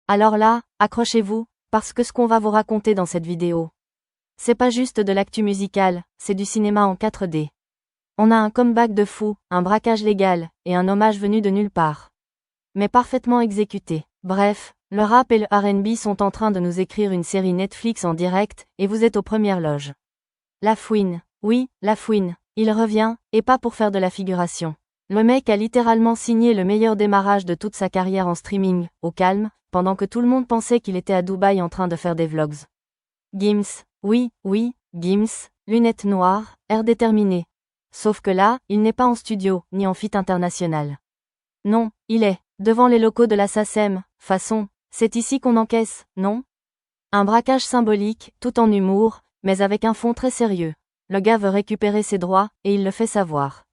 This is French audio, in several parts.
Alors là, accrochez-vous, parce que ce qu'on va vous raconter dans cette vidéo, c'est pas juste de l'actu musicale, c'est du cinéma en 4D. On a un comeback de fou, un braquage légal, et un hommage venu de nulle part. Mais parfaitement exécuté. Bref, le rap et le R&B sont en train de nous écrire une série Netflix en direct, et vous êtes aux premières loges. La Fouine. Oui, La Fouine. Il revient, et pas pour faire de la figuration. Le mec a littéralement signé le meilleur démarrage de toute sa carrière en streaming, au calme, pendant que tout le monde pensait qu'il était à Dubaï en train de faire des vlogs. Gims. Oui, Gims, lunettes noires, air déterminé. Sauf que là, il n'est pas en studio, ni en feat international. Non, il est devant les locaux de la SACEM, façon, c'est ici qu'on encaisse, non? Un braquage symbolique, tout en humour, mais avec un fond très sérieux. Le gars veut récupérer ses droits, et il le fait savoir.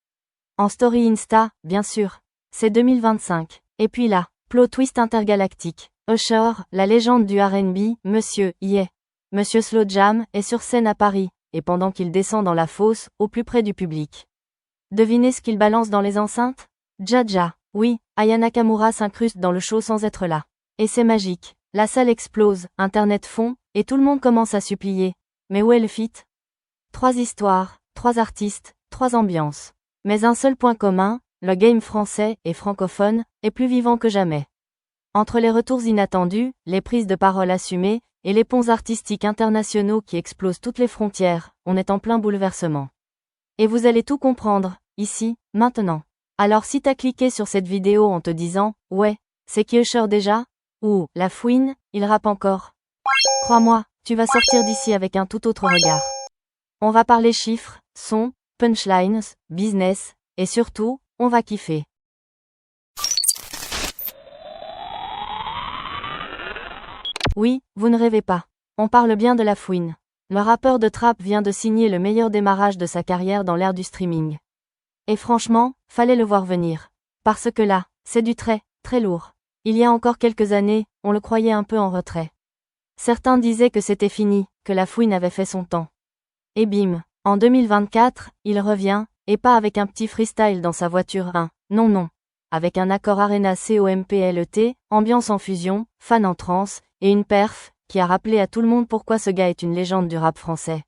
En story Insta, bien sûr. C'est 2025. Et puis là, plot twist intergalactique. Usher, la légende du R&B, Monsieur Slow Jam, est sur scène à Paris, et pendant qu'il descend dans la fosse, au plus près du public. Devinez ce qu'il balance dans les enceintes? Jaja. Oui, Aya Nakamura s'incruste dans le show sans être là. Et c'est magique. La salle explose, Internet fond, et tout le monde commence à supplier. Mais où est le feat? 3 histoires, 3 artistes, 3 ambiances. Mais un seul point commun, le game français et francophone est plus vivant que jamais. Entre les retours inattendus, les prises de parole assumées, et les ponts artistiques internationaux qui explosent toutes les frontières, on est en plein bouleversement. Et vous allez tout comprendre, ici, maintenant. Alors si t'as cliqué sur cette vidéo en te disant « Ouais, c'est qui Usher déjà ?» ou « La Fouine, il rappe encore ?» Crois-moi, tu vas sortir d'ici avec un tout autre regard. On va parler chiffres, sons, punchlines, business, et surtout, on va kiffer. Oui, vous ne rêvez pas. On parle bien de La Fouine. Le rappeur de trap vient de signer le meilleur démarrage de sa carrière dans l'ère du streaming. Et franchement, fallait le voir venir. Parce que là, c'est du très, très lourd. Il y a encore quelques années, on le croyait un peu en retrait. Certains disaient que c'était fini, que La Fouine avait fait son temps. Et bim, en 2024, il revient, et pas avec un petit freestyle dans sa voiture 1, non. Avec un accord Arena COMPLET, ambiance en fusion, fan en transe, et une perf, qui a rappelé à tout le monde pourquoi ce gars est une légende du rap français.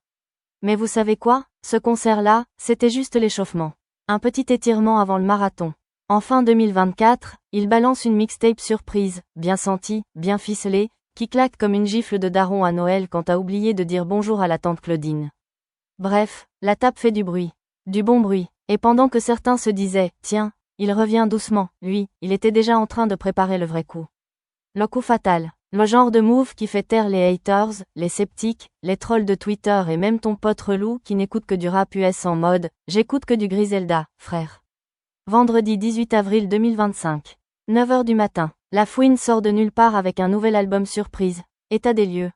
Mais vous savez quoi? Ce concert-là, c'était juste l'échauffement. Un petit étirement avant le marathon. En fin 2024, il balance une mixtape surprise, bien sentie, bien ficelée, qui claque comme une gifle de daron à Noël quand t'as oublié de dire bonjour à la tante Claudine. Bref, la tape fait du bruit. Du bon bruit. Et pendant que certains se disaient, tiens, il revient doucement, lui, il était déjà en train de préparer le vrai coup. Le coup fatal. Le genre de move qui fait taire les haters, les sceptiques, les trolls de Twitter et même ton pote relou qui n'écoute que du rap US en mode « J'écoute que du Griselda, frère ». Vendredi 18 avril 2025. 9h du matin. La Fouine sort de nulle part avec un nouvel album surprise. État des lieux.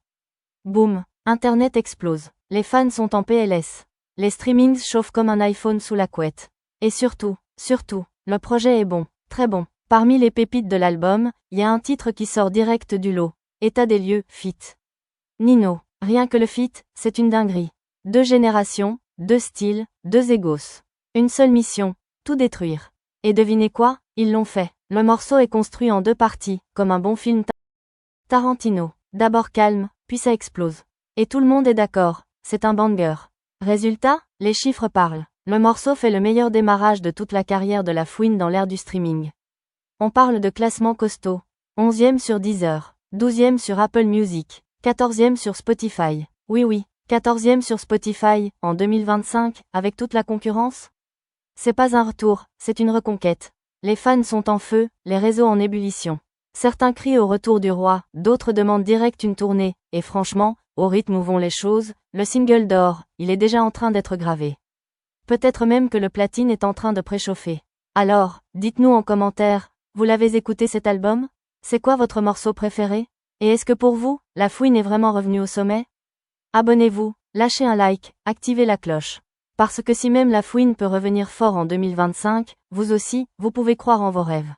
Boum. Internet explose. Les fans sont en PLS. Les streamings chauffent comme un iPhone sous la couette. Et surtout, le projet est bon, très bon. Parmi les pépites de l'album, il y a un titre qui sort direct du lot. État des lieux, feat. Nino. Rien que le feat, c'est une dinguerie. 2 générations, 2 styles, 2 égos. Une seule mission, tout détruire. Et devinez quoi? Ils l'ont fait. Le morceau est construit en 2 parties, comme un bon film Tarantino. D'abord calme, puis ça explose. Et tout le monde est d'accord, c'est un banger. Résultat, les chiffres parlent. Le morceau fait le meilleur démarrage de toute la carrière de La Fouine dans l'ère du streaming. On parle de classement costaud. 11e sur Deezer, 12e sur Apple Music, 14e sur Spotify. Oui, 14e sur Spotify, en 2025, avec toute la concurrence? C'est pas un retour, c'est une reconquête. Les fans sont en feu, les réseaux en ébullition. Certains crient au retour du roi, d'autres demandent direct une tournée, et franchement, au rythme où vont les choses, le single d'or, il est déjà en train d'être gravé. Peut-être même que le platine est en train de préchauffer. Alors, dites-nous en commentaire, vous l'avez écouté cet album? C'est quoi votre morceau préféré? Et est-ce que pour vous, La Fouine est vraiment revenue au sommet? Abonnez-vous, lâchez un like, activez la cloche. Parce que si même La Fouine peut revenir fort en 2025, vous aussi, vous pouvez croire en vos rêves.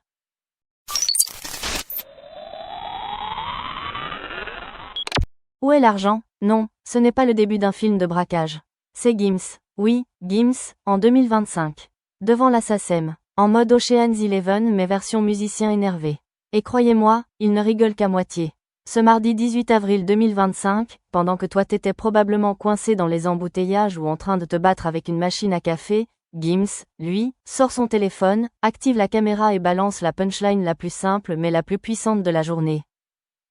Où est l'argent? Non, ce n'est pas le début d'un film de braquage. C'est Gims. Oui, Gims, en 2025. Devant la SACEM. En mode Ocean's 11 mais version musicien énervé. Et croyez-moi, il ne rigole qu'à moitié. Ce mardi 18 avril 2025, pendant que toi t'étais probablement coincé dans les embouteillages ou en train de te battre avec une machine à café, Gims, lui, sort son téléphone, active la caméra et balance la punchline la plus simple mais la plus puissante de la journée.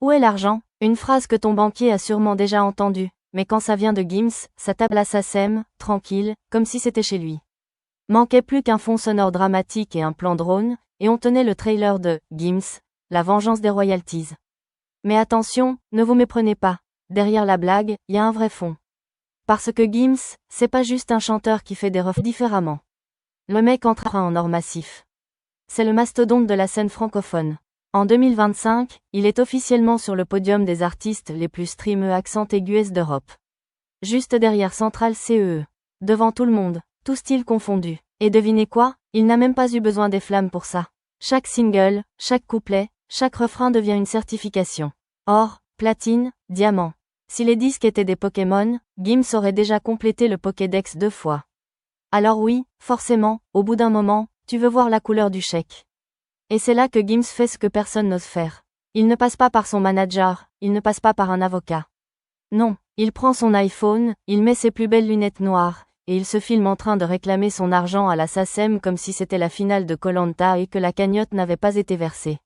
Où est l'argent? Une phrase que ton banquier a sûrement déjà entendue, mais quand ça vient de Gims, ça tape la SACEM, tranquille, comme si c'était chez lui. Manquait plus qu'un fond sonore dramatique et un plan drone, et on tenait le trailer de Gims, la vengeance des royalties. Mais attention, ne vous méprenez pas. Derrière la blague, y a un vrai fond. Parce que Gims, c'est pas juste un chanteur qui fait des refs différemment. Le mec entre en or massif. C'est le mastodonte de la scène francophone. En 2025, il est officiellement sur le podium des artistes les plus streamés accent aigus d'Europe. Juste derrière Central CEE. Devant tout le monde, tout style confondu. Et devinez quoi? Il n'a même pas eu besoin des flammes pour ça. Chaque single, chaque couplet, chaque refrain devient une certification. Or, platine, diamant. Si les disques étaient des Pokémon, Gims aurait déjà complété le Pokédex 2 fois. Alors oui, forcément, au bout d'un moment, tu veux voir la couleur du chèque. Et c'est là que Gims fait ce que personne n'ose faire. Il ne passe pas par son manager, il ne passe pas par un avocat. Non, il prend son iPhone, il met ses plus belles lunettes noires, et il se filme en train de réclamer son argent à la SACEM comme si c'était la finale de Koh-Lanta et que la cagnotte n'avait pas été versée.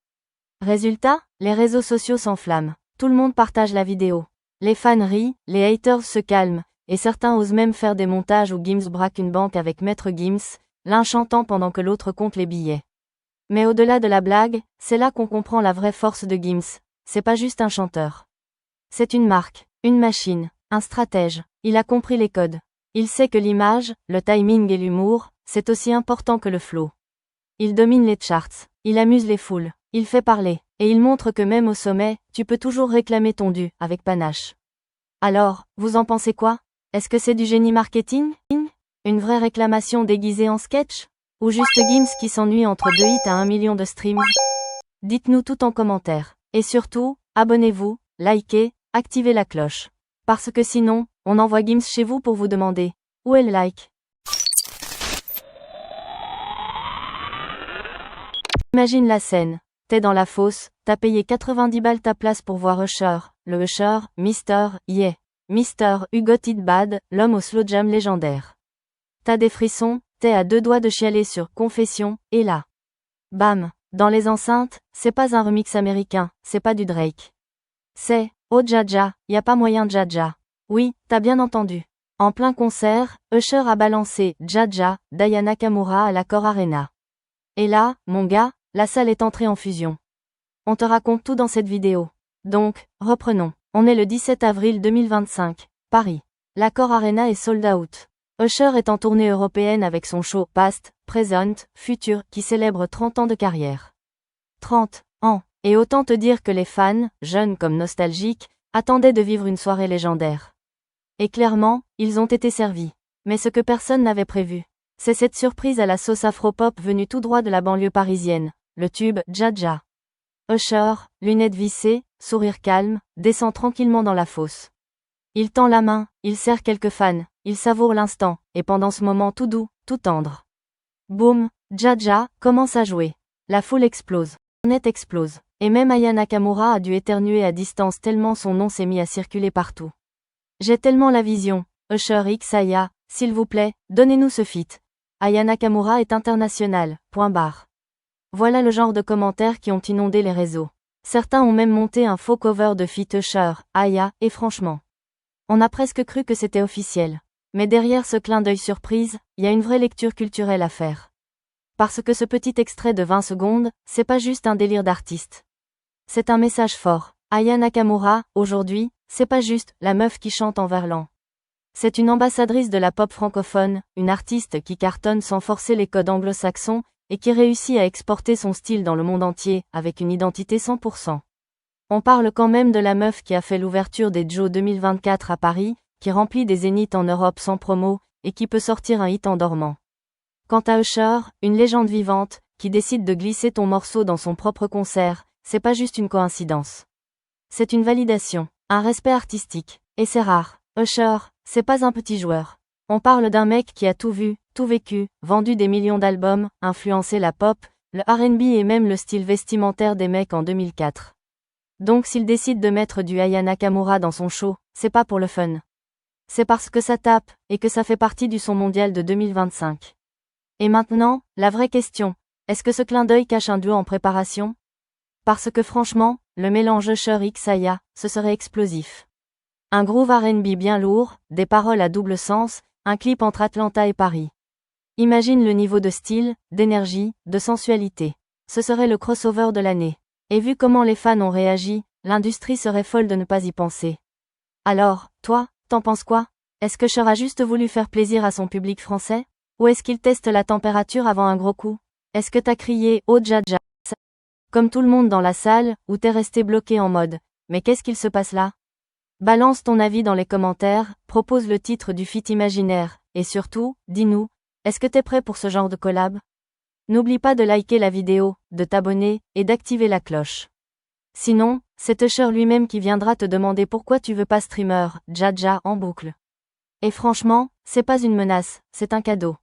Résultat, les réseaux sociaux s'enflamment. Tout le monde partage la vidéo. Les fans rient, les haters se calment, et certains osent même faire des montages où Gims braque une banque avec Maître Gims, l'un chantant pendant que l'autre compte les billets. Mais au-delà de la blague, c'est là qu'on comprend la vraie force de Gims. C'est pas juste un chanteur. C'est une marque, une machine, un stratège. Il a compris les codes. Il sait que l'image, le timing et l'humour, c'est aussi important que le flow. Il domine les charts, il amuse les foules, il fait parler, et il montre que même au sommet, tu peux toujours réclamer ton dû, avec panache. Alors, vous en pensez quoi? Est-ce que c'est du génie marketing? Une vraie réclamation déguisée en sketch? Ou juste Gims qui s'ennuie entre 2 hits à 1 million de streams? Dites-nous tout en commentaire. Et surtout, abonnez-vous, likez, activez la cloche. Parce que sinon, on envoie Gims chez vous pour vous demander « Où est le like ?» Imagine la scène. T'es dans la fosse, t'as payé 90 balles ta place pour voir Usher, le Usher, Mr. Hugo T. Bad, l'homme au slow jam légendaire. T'as des frissons, t'es à 2 doigts de chialer sur Confession, et là. Bam, dans les enceintes, c'est pas un remix américain, c'est pas du Drake. C'est « Oh Jaja, y a pas moyen Jaja ». Oui, t'as bien entendu. En plein concert, Usher a balancé « Jaja » d'Aya Nakamura à l'Accor Arena. Et là, mon gars, la salle est entrée en fusion. On te raconte tout dans cette vidéo. Donc, reprenons. On est le 17 avril 2025, Paris. L'Accor Arena est sold out. Usher est en tournée européenne avec son show Past, Present, Future qui célèbre 30 ans de carrière. 30 ans. Et autant te dire que les fans, jeunes comme nostalgiques, attendaient de vivre une soirée légendaire. Et clairement, ils ont été servis. Mais ce que personne n'avait prévu, c'est cette surprise à la sauce afro-pop venue tout droit de la banlieue parisienne, le tube Jaja. Usher, lunettes vissées, sourire calme, descend tranquillement dans la fosse. Il tend la main, il serre quelques fans, il savoure l'instant, et pendant ce moment tout doux, tout tendre. Boum, Jaja commence à jouer. La foule explose. Net explose. Et même Aya Nakamura a dû éternuer à distance tellement son nom s'est mis à circuler partout. J'ai tellement la vision. Usher X Aya, s'il vous plaît, donnez-nous ce feat. Aya Nakamura est internationale, point barre. Voilà le genre de commentaires qui ont inondé les réseaux. Certains ont même monté un faux cover de feat Usher, Aya, et franchement. On a presque cru que c'était officiel. Mais derrière ce clin d'œil surprise, y a une vraie lecture culturelle à faire. Parce que ce petit extrait de 20 secondes, c'est pas juste un délire d'artiste. C'est un message fort. Aya Nakamura, aujourd'hui, c'est pas juste la meuf qui chante en verlan. C'est une ambassadrice de la pop francophone, une artiste qui cartonne sans forcer les codes anglo-saxons, et qui réussit à exporter son style dans le monde entier, avec une identité 100%. On parle quand même de la meuf qui a fait l'ouverture des JO 2024 à Paris, qui remplit des zéniths en Europe sans promo, et qui peut sortir un hit en dormant. Quant à Usher, une légende vivante, qui décide de glisser ton morceau dans son propre concert, c'est pas juste une coïncidence. C'est une validation, un respect artistique, et c'est rare. Usher, c'est pas un petit joueur. On parle d'un mec qui a tout vu, tout vécu, vendu des millions d'albums, influencé la pop, le R&B et même le style vestimentaire des mecs en 2004. Donc s'il décide de mettre du Aya Nakamura dans son show, c'est pas pour le fun. C'est parce que ça tape, et que ça fait partie du son mondial de 2025. Et maintenant, la vraie question, est-ce que ce clin d'œil cache un duo en préparation? Parce que franchement, le mélange Usher x Aya, ce serait explosif. Un groove R&B bien lourd, des paroles à double sens, un clip entre Atlanta et Paris. Imagine le niveau de style, d'énergie, de sensualité. Ce serait le crossover de l'année. Et vu comment les fans ont réagi, l'industrie serait folle de ne pas y penser. Alors, toi, t'en penses quoi? Est-ce que Cher a juste voulu faire plaisir à son public français? Ou est-ce qu'il teste la température avant un gros coup? Est-ce que t'as crié « Oh Jaja » comme tout le monde dans la salle, ou t'es resté bloqué en mode « Mais qu'est-ce qu'il se passe là ?» Balance ton avis dans les commentaires, propose le titre du feat imaginaire, et surtout, dis-nous, est-ce que t'es prêt pour ce genre de collab? N'oublie pas de liker la vidéo, de t'abonner, et d'activer la cloche. Sinon, c'est Usher lui-même qui viendra te demander pourquoi tu veux pas streamer, Jaja en boucle. Et franchement, c'est pas une menace, c'est un cadeau.